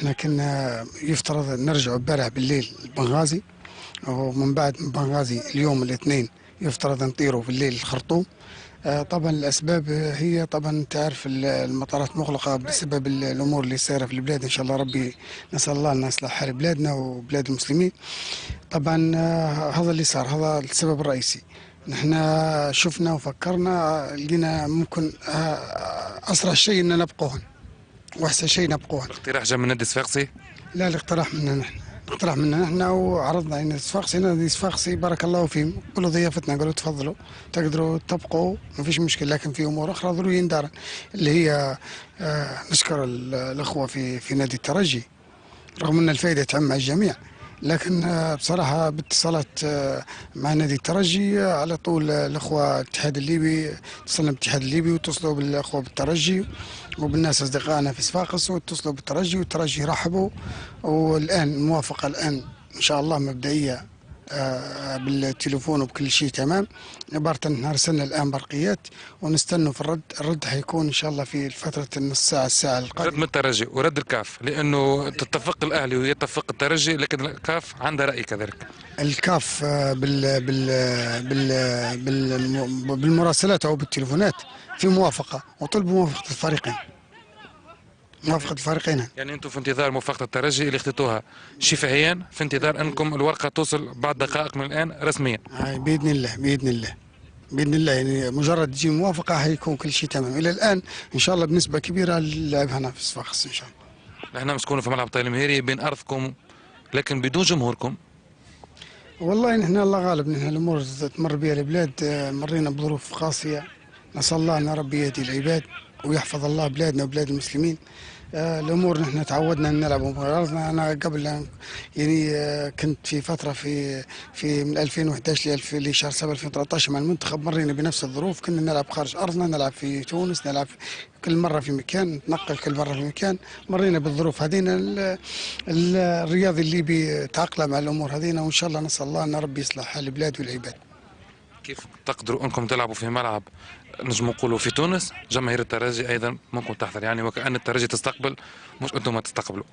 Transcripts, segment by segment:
احنا كنا يفترض نرجع امبارح بالليل بنغازي، ومن بعد من بنغازي اليوم الاثنين يفترض نطيروا بالليل الخرطوم. طبعا الاسباب هي طبعا انت عارف المطارات مغلقه بسبب الامور اللي صايره في البلاد. ان شاء الله ربي نسال الله ان يصلح حال بلادنا وبلاد المسلمين. طبعا هذا اللي صار، هذا السبب الرئيسي. نحن شفنا وفكرنا لقينا ممكن اسرع شيء ان نبقوا هون، واحسن شيء نبقوا هون. الاقتراح جاء من نادي صفاقسي. لا، الاقتراح منا نحن، اقتراح منا نحن وعرضنا ان صفاقسي، نادي صفاقسي بارك الله فيهم، قالوا ضيافتنا، قالوا تفضلوا تقدروا تبقوا ما فيش مشكله، لكن في امور اخرى ضروري ندار اللي هي نشكر الاخوه في نادي الترجي رغم ان الفائده تعم على الجميع. لكن بصراحة باتصالات مع نادي الترجي على طول الأخوة الاتحاد الليبي، اتصلنا بالاتحاد الليبي واتصلوا بالأخوة بالترجي وبالناس أصدقائنا في صفاقس واتصلوا بالترجي، والترجي رحبوا. والآن الموافقة الآن إن شاء الله مبدئية بالتليفون وبكل شيء تمام. عبارة أن أرسلنا الآن برقيات ونستنوا في الرد حيكون إن شاء الله في فترة النص ساعة الساعة القادمة. رد من الترجي ورد الكاف، لانه تتفق الاهلي ويتفق الترجي، لكن الكاف عندها راي كذلك. الكاف بالمراسلات او بالتليفونات في موافقه، وطلبوا موافقه الفريقين، موافقه الفريقين. يعني انتم في انتظار موافقه الترجي اللي اخذتوها شفهيا، في انتظار انكم الورقه توصل بعد دقائق من الان رسميا. باذن الله، باذن الله، باذن الله. يعني مجرد تجي موافقه حيكون كل شيء تمام. الى الان ان شاء الله بنسبه كبيره اللعب هنا في صفاقس ان شاء الله. نحن مسكونين في ملعب طايل المهيري بين ارضكم لكن بدون جمهوركم. والله نحن الله غالب، نحن الامور تمر بها البلاد، مرينا بظروف قاسيه، نسال الله ان ربي يهدي العباد ويحفظ الله بلادنا وبلاد المسلمين. الامور نحن تعودنا ان نلعب ارضنا. انا قبل يعني كنت في فتره في من 2011 لشهر 7 2013 مع المنتخب، مرينا بنفس الظروف، كنا نلعب خارج ارضنا، نلعب في تونس، نلعب كل مره في مكان، نتنقل كل مره في مكان. مرينا بالظروف هذينا. الرياضي الليبي تاقلم على الامور هذينا، وان شاء الله نسال الله ان ربي يصلح حال البلاد والعباد. كيف تقدروا انكم تلعبوا في ملعب نجم نقولوا في تونس جماهير الترجي ايضا ممكن تحضر، يعني وكأن الترجي تستقبل مش انتم ما تستقبلوا؟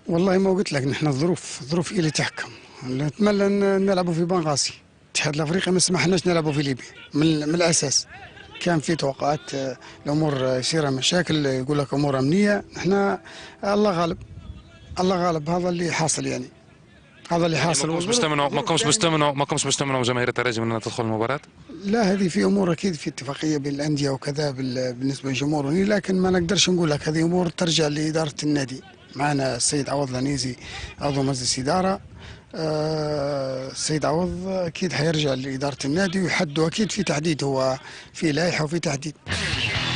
والله ما قلت لك، نحن الظروف هي اللي تحكم. نتمنى نلعبوا في بنغازي، الاتحاد الافريقي ما سمحناش نلعبوا في ليبيا من الاساس. كان في توقعات الامور يصير مشاكل، يقول لك امور امنيه. نحن الله غالب، الله غالب، هذا اللي حاصل يعني، هذا اللي حاصل. ما كنتش مجتمعوا جماهير الترجي من انها تدخل المباراه؟ لا، هذه في امور اكيد في اتفاقيه بين الانديه وكذا بالنسبه للجمهور، لكن ما نقدرش نقول لك، هذه امور ترجع لاداره النادي. معنا السيد عوض العنيزي عضو مجلس اداره، السيد عوض اكيد حيرجع لاداره النادي ويحدوا، اكيد في تحديد، هو في لائحه وفي تحديد.